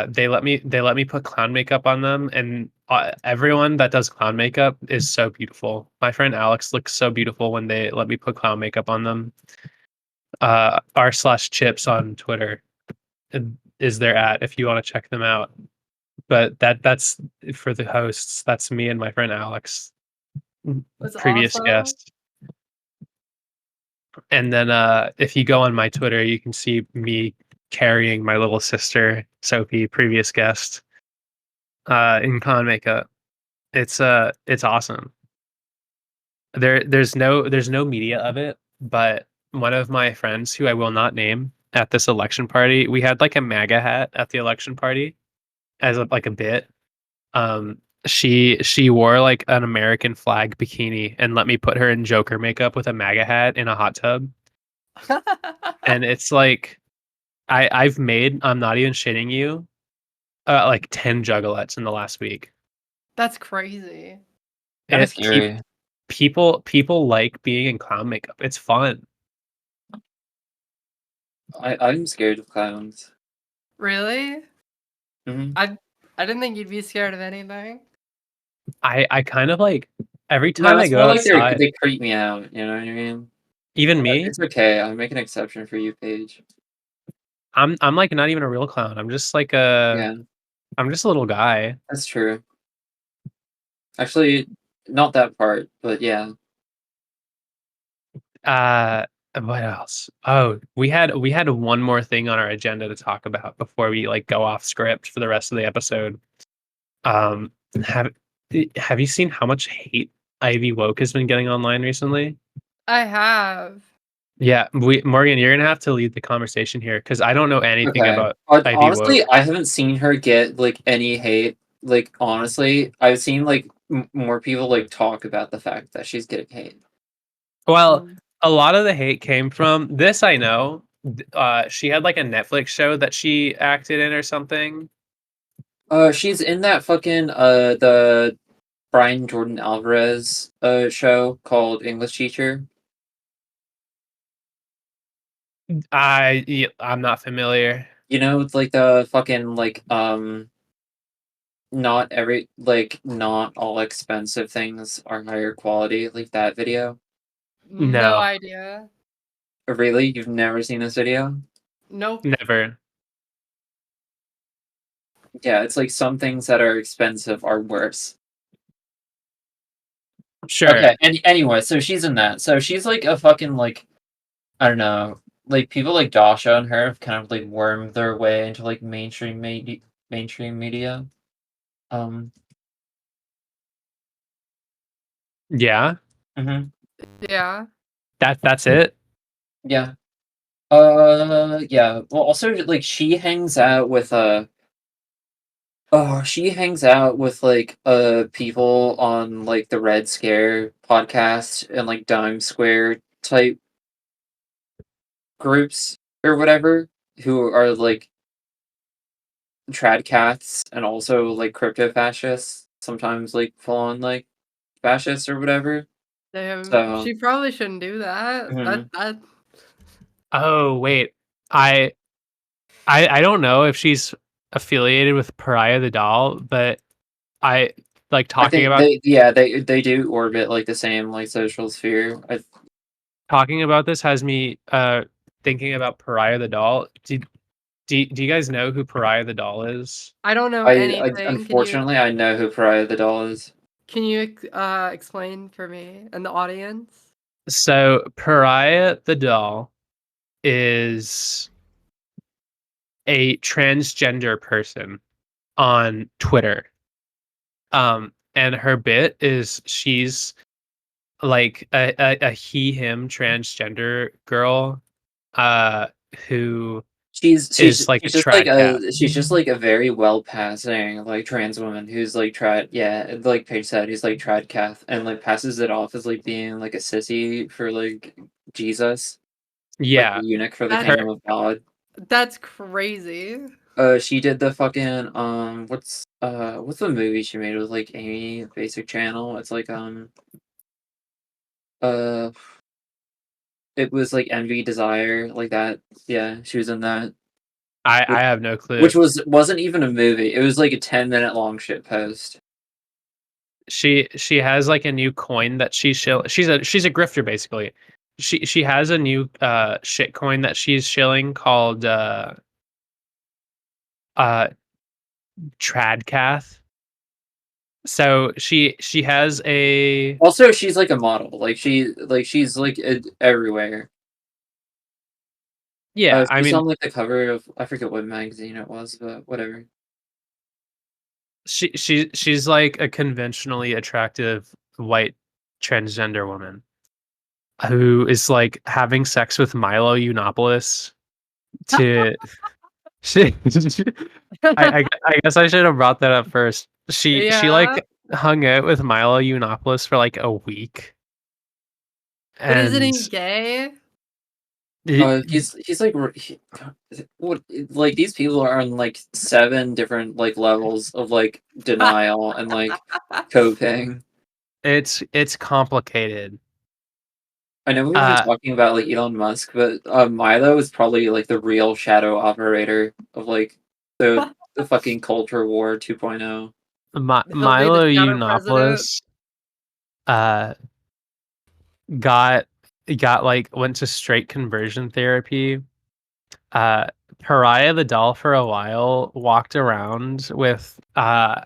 They let me put clown makeup on them, and everyone that does clown makeup is so beautiful. My friend Alex looks so beautiful when they let me put clown makeup on them. r/chips on Twitter is their at if you want to check them out. But that's for the hosts. That's me and my friend Alex, That's previous awesome. guest. And then if you go on my Twitter, you can see me carrying my little sister Sophie, previous guest, in con makeup. It's awesome. There's no media of it, but one of my friends who I will not name at this election party, we had like a MAGA hat at the election party as like a bit. She wore like an American flag bikini and let me put her in Joker makeup with a MAGA hat in a hot tub. And it's like I've made, I'm not even shitting you, like 10 juggalettes in the last week. That's crazy. Kind of And scary. people like being in clown makeup. It's fun. I'm scared of clowns. Really? Hmm. I didn't think you'd be scared of anything. I kind of like every No, time I it's go more like outside, they creep me out. You know what I mean? even But me, it's okay. I'll make an exception for you, Paige. I'm like not even a real clown. I'm just like Yeah, I'm just a little guy. that's true. Actually, not that part, but yeah. Uh, what else? Oh, we had one more thing on our agenda to talk about before we like go off script for the rest of the episode. Um, have have you seen how much hate Ivy Woke has been getting online recently? I have. Yeah, Morgan, you're gonna have to lead the conversation here because I don't know anything Okay. about But Ivy honestly, Woke. I haven't seen her get like any hate. Like honestly, I've seen like more people like talk about the fact that she's getting hate. Well, Mm. a lot of the hate came from this. I know. She had like a Netflix show that she acted in or something. She's in that fucking the Brian Jordan Alvarez show called English Teacher. I'm not familiar. You know, it's like the fucking like not all expensive things are higher quality, like that video. No No, idea. Really? You've never seen this video? Nope. never. Yeah, it's like some things that are expensive are worse. Sure. Okay, and anyway, so she's in that. So she's like a fucking like I don't know, like people like Dasha and her have kind of like wormed their way into like mainstream media. Um, Yeah. mhm, Yeah. That's it. yeah. Yeah. Well, also like she hangs out with like people on like the Red Scare podcast and like Dime Square type groups or whatever who are like trad cats and also like crypto fascists, sometimes like full on like fascists or whatever. Damn. So She probably shouldn't do that. mhm. That Oh wait, I I don't know if she's affiliated with Pariah the Doll, but I like I talking think about they do orbit like the same like social sphere. talking about this has me thinking about Pariah the Doll. Do you guys know who Pariah the Doll is? I don't know I anything. unfortunately I know who Pariah the Doll is. Can you explain for me and the audience? So Pariah the Doll is a transgender person on Twitter. And her bit is she's like a he him transgender girl who is like a trad cat. She's just like a very well passing like trans woman who's like trad, yeah, like Paige said, he's like trad cath and like passes it off as like being like a sissy for like Jesus, like a Yeah. eunuch for the That Her kingdom of God. that's crazy. She did the fucking what's the movie she made with like Amy Basic Channel? It's like uh it was like Envy Desire, like that. Yeah, she was in that. I Which have no clue. which wasn't even a movie. It was like a 10-minute long shit post. She has like a new coin that she's a grifter basically. She has a new shit coin that she's shilling called uh Tradcath. So she has a Also, she's like a model. She's like everywhere. yeah, I She's mean on like the cover of I forget what magazine it was, but whatever. she's like a conventionally attractive white transgender woman who is like having sex with Milo Yiannopoulos to she, I guess I should have brought that up first. She Yeah. like hung out with Milo Yiannopoulos for like a week, But isn't and he gay? He's like what, like these people are on like 7 different like levels of like denial and like coping. it's complicated. I know we've been Uh, talking about like Elon Musk, but Milo is probably like the real shadow operator of like the fucking culture war 2.0. He'll be the Milo shadow president. Yiannopoulos uh got like went to straight conversion therapy. Uh, Pariah the doll for a while walked around with Milo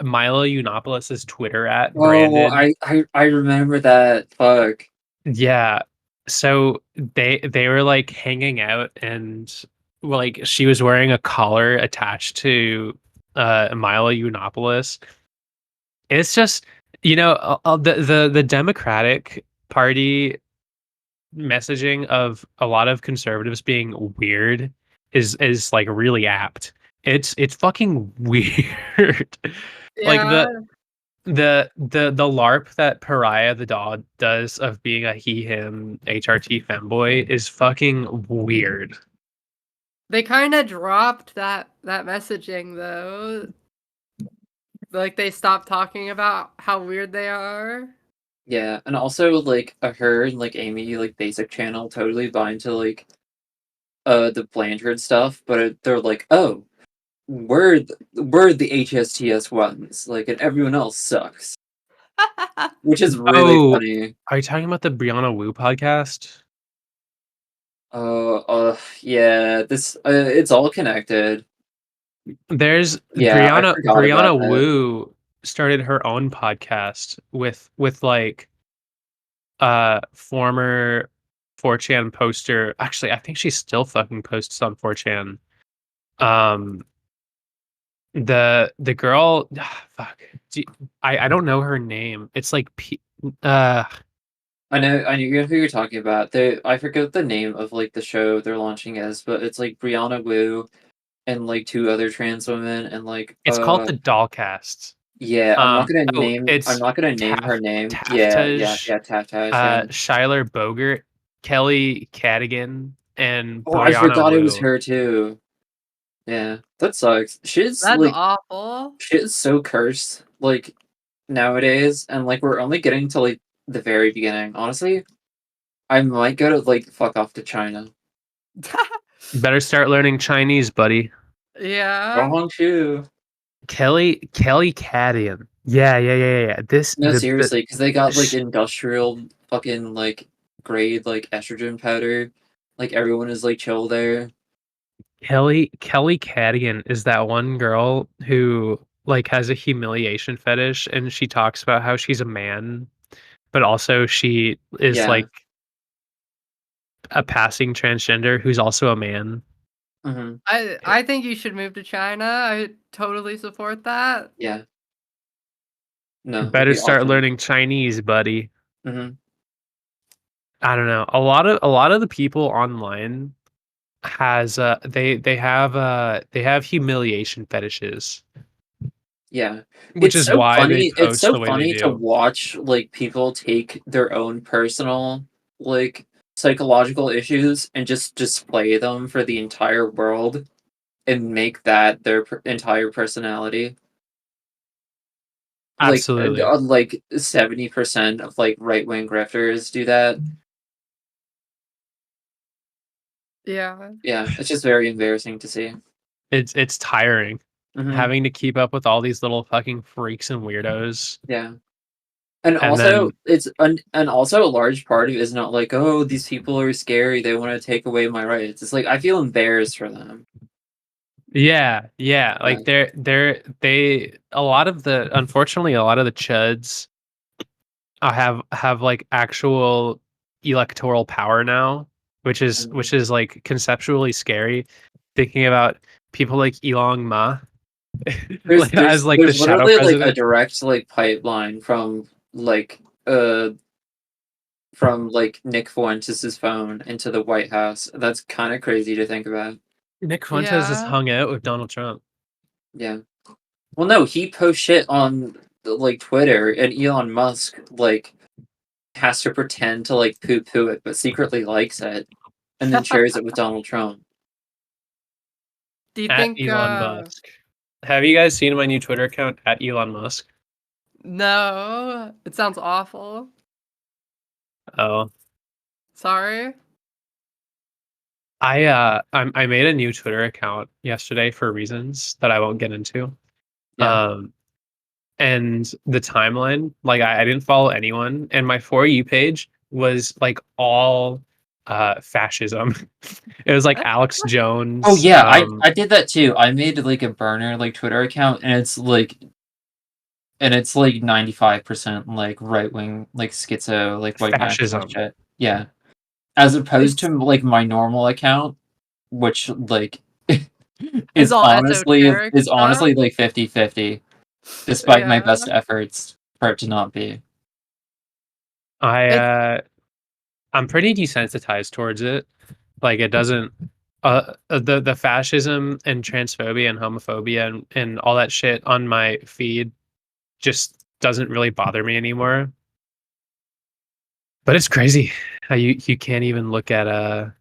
Yiannopoulos' Twitter at Oh, branded. I remember that. Fuck. Yeah. So they were like hanging out, and like she was wearing a collar attached to Milo Yiannopoulos. It's just, the Democratic Party messaging of a lot of conservatives being weird is like really apt. It's fucking weird. Like Yeah. the LARP that Pariah the dog does of being a he him HRT femboy is fucking weird. They kind of dropped that messaging though. Like they stopped talking about how weird they are. Yeah, and also like her and like Amy like basic channel totally buy into like the Blanchard stuff, but they're like, oh, we're the HSTS ones, like, and everyone else sucks, which is really Oh, funny. are you talking about the Brianna Wu podcast? Yeah, this it's all connected. There's Yeah, I forgot about Brianna that. Wu started her own podcast with like former 4chan poster. Actually, I think she still fucking posts on 4chan. Um the girl, fuck. I don't know her name. It's like uh I know who you're talking about. I forget the name of like the show they're launching as, but it's like Brianna Wu and like 2 other trans women and like it's called the Dollcast. yeah, I'm It's not gonna name her name. Taftage, Taftash, yeah. Shyler Bogert, Kelly Cadigan, and Oh, I Brianna forgot it was Wu. her too. Yeah, that sucks. That's awful. Shit's so cursed, like, nowadays, and, like, we're only getting to, like, the very beginning. Honestly, I might go to, like, fuck off to China. Better start learning Chinese, buddy. Yeah. Wrong shoe. Kelly Cadigan. Yeah. This No, the seriously, because they got, like, sh- industrial fucking, like, grade, like, estrogen powder. Like, everyone is, like, chill there. Kelly Cadigan is that one girl who like has a humiliation fetish, and she talks about how she's a man, but also she is Yeah. like a passing transgender who's also a man. Mhm. I think you should move to China. I totally support that. Yeah. No, it'd Better be start awesome. learning Chinese, buddy. Mhm. I don't know. A lot of the people online has they have humiliation fetishes, Yeah. which is why they It's post so the way they funny to do. watch, like, people take their own personal, like, psychological issues and just display them for the entire world and make that their entire personality. Absolutely. Like 70% of, like, right-wing grifters do that. Yeah. Yeah, it's just very embarrassing to see. It's tiring Mhm. having to keep up with all these little fucking freaks and weirdos. Yeah. And And also, then and also a large part of it is not like, "Oh, these people are scary, they wanna take away my rights." It's like, I feel embarrassed for them. yeah, Yeah. like they a lot of the unfortunately a lot of the chuds have like actual electoral power now, which Mhm. is like conceptually scary. Thinking about people like Elon Ma like, as like the There's shadow literally, like, a president. direct, like, pipeline like, uh from, like, Nick Fuentes' phone into the White House. That's kinda crazy to think about. Nick Fuentes has Yeah. hung out with Donald Trump. Yeah. Well, no, he posts shit on like Twitter, and Elon Musk like has to pretend to like poo-poo it, but secretly likes it, and then shares it with Donald Trump. Do you At think? Elon Musk. Have you guys seen my new Twitter account at Elon Musk? No, it sounds awful. Oh, Sorry. I made a new Twitter account yesterday for reasons that I won't get into. Yeah. And the timeline, like I didn't follow anyone, and my For You page was like all fascism. It was like Alex Jones. Oh yeah, I did that too. I made like a burner like Twitter account, and it's like 95% like right wing like schizo like white nationalist Fascism. shit. Yeah. As opposed It's, to like my normal account, which like it's all esoteric is stuff. honestly like 50-50, despite my Yeah. best efforts for it to not be. It's I'm pretty desensitized towards it. Like it doesn't the fascism and transphobia and homophobia and all that shit on my feed just doesn't really bother me anymore. But it's crazy how you can't even look at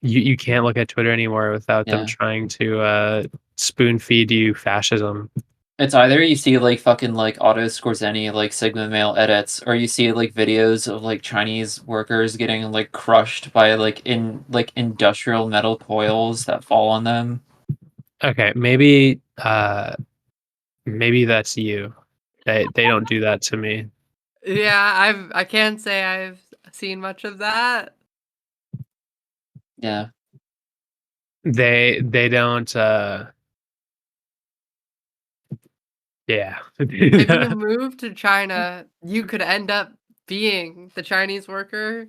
you can't look at Twitter anymore without them Yeah. trying to spoon feed you fascism. It's either you see like fucking like Otto Skorzeny like Sigma male edits, or you see like videos of like Chinese workers getting like crushed by like industrial metal coils that fall on them. Okay, maybe that's you. They don't do that to me. yeah. I can't say I've seen much of that. Yeah. They don't yeah. If you move to China, you could end up being the Chinese worker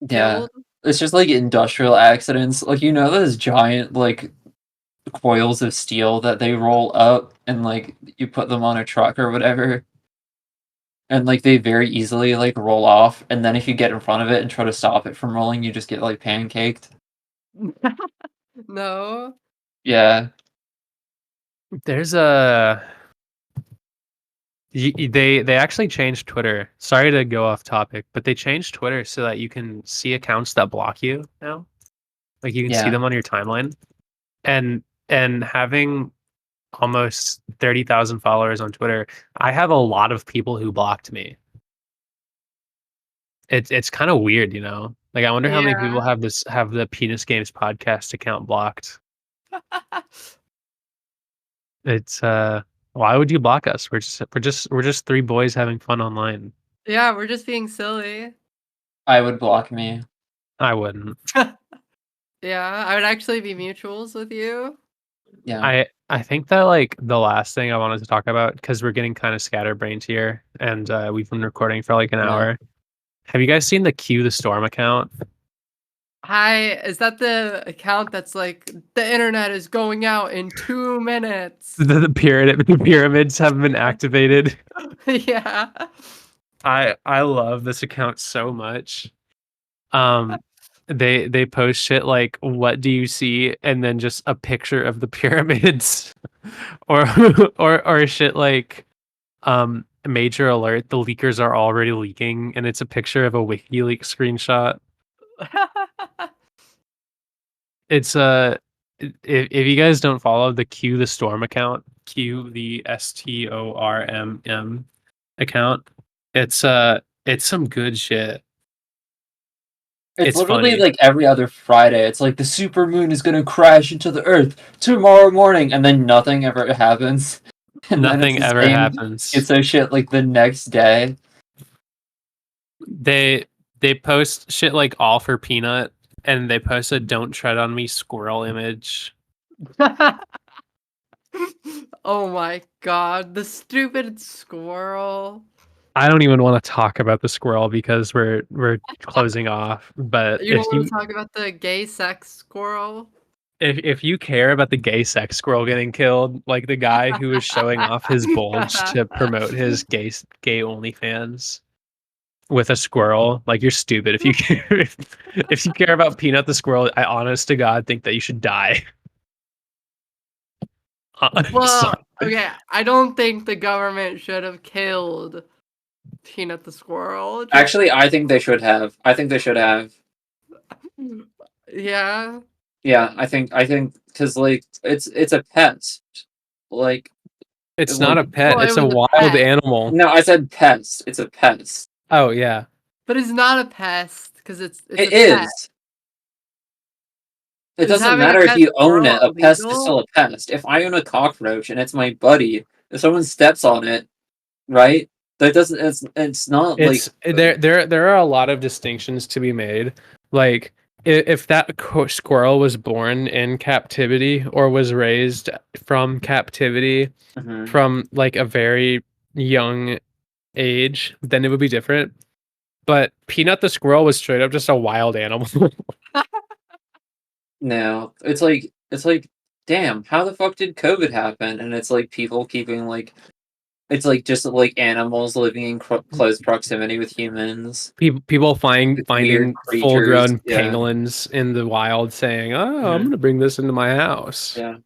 Yeah. killed. It's just like industrial accidents. Like those giant like coils of steel that they roll up and like you put them on a truck or whatever. And like they very easily like roll off, and then if you get in front of it and try to stop it from rolling, you just get like pancaked. No. Yeah. There's they actually changed Twitter. Sorry to go off topic, but they changed Twitter so that you can see accounts that block you now. Like you can see Yeah. them on your timeline. And having almost 30,000 followers on Twitter, I have a lot of people who blocked me. It's kind of weird, you know? Like I wonder how many people Yeah. have the Penis Games podcast account blocked. It's why would you block us? We're just three boys having fun online. Yeah, we're just being silly. I would block me. I wouldn't. Yeah, I would actually be mutuals with you. Yeah. I think that like the last thing I wanted to talk about, because we're getting kind of scatterbrained here, and we've been recording for like an Yeah. hour. Have you guys seen the Q the Storm account? Hi, is that the account that's like the internet is going out in 2 minutes? The pyramids have been activated. Yeah. I love this account so much. They post shit like, "What do you see?" and then just a picture of the pyramids, or or shit like, "Major alert: the leakers are already leaking," and it's a picture of a WikiLeaks screenshot. It's if you guys don't follow the Q the Storm account, Q the STORMM account, it's some good shit. It's It's literally funny. like every other Friday. It's like the super moon is gonna crash into the earth tomorrow morning, and then nothing ever happens. And then it's Nothing the ever same happens. schizo shit like the next day. They post shit like all for peanut, and they post a "Don't tread on me" squirrel image. Oh my god, the stupid squirrel. I don't even want to talk about the squirrel because we're closing off. But You don't want to talk about the gay sex squirrel? if you care about the gay sex squirrel getting killed, like the guy who was showing off his bulge to promote his gay OnlyFans with a squirrel, like you're stupid. If you care, if you care about Peanut the squirrel, I honest to God think that you should die. Well, okay, I don't think the government should have killed Peanut the squirrel. Just- Actually, I think they should have. I think they should have. yeah. Yeah, I think because like it's a pest. Like It's like- not a pet. Well, it It's a was a wild pet. animal. no, I said pest. It's a pest. Oh yeah. But it's not a pest because it's It a pet. is. It Is doesn't having a matter if pet you own it. squirrel A pest is illegal? still a pest. If I own a cockroach and it's my buddy, if someone steps on it, right? That doesn't. It's not It's like there are a lot of distinctions to be made. Like if that squirrel was born in captivity or was raised from captivity Mhm. from like a very young age, then it would be different. But Peanut the squirrel was straight up just a wild animal. No, it's like, damn, how the fuck did COVID happen? And it's like people keeping like, it's like just like animals living in close proximity with humans. People With finding weird creatures, full-grown yeah. pangolins in the wild, saying, "Oh, I'm Mhm. gonna bring this into my house." Yeah.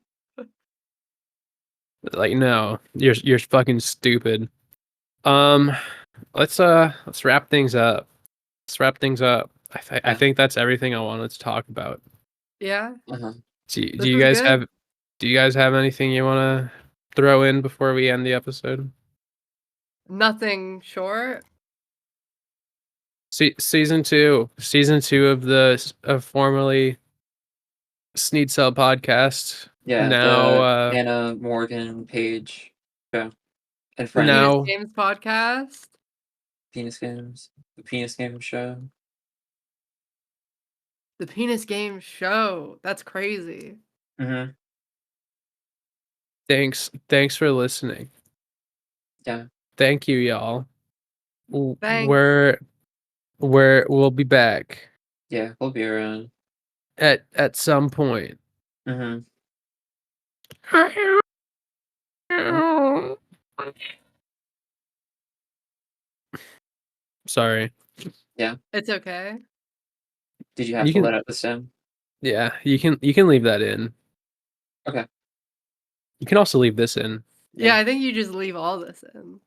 Like, no, you're fucking stupid. Let's wrap things up. Let's wrap things up. I Yeah. think that's everything I wanted to talk about. Yeah. Uh-huh. Do This you is guys good. have do you guys have anything you want to throw in before we end the episode? Nothing short. Season two of formerly S-cel Podcast. Yeah. Now, the Anna Morgan Page show. And friends. Now- Penis Games podcast. Penis Games. The Penis Games show. The Penis Game show. That's crazy. Mm-hmm. thanks for listening. Yeah. Thank you, y'all. Thanks. We'll be back Yeah, we'll be around. at some point. Mm-hmm. Sorry. It's okay. Did you have You to can- let out the stem? Yeah, you can leave that in. Okay. You can also leave this in. Yeah, I think you just leave all this in.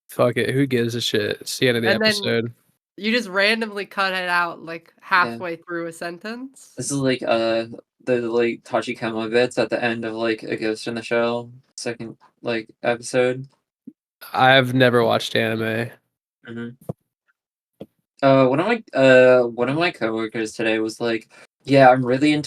Fuck it. Who gives a shit? See you end of the And then- episode. You just randomly cut it out like halfway through a sentence. This is like the like Tachikoma bits at the end of like A Ghost in the Shell second like episode. I've never watched anime. Mm-hmm. One of my coworkers today was like, "Yeah, I'm really into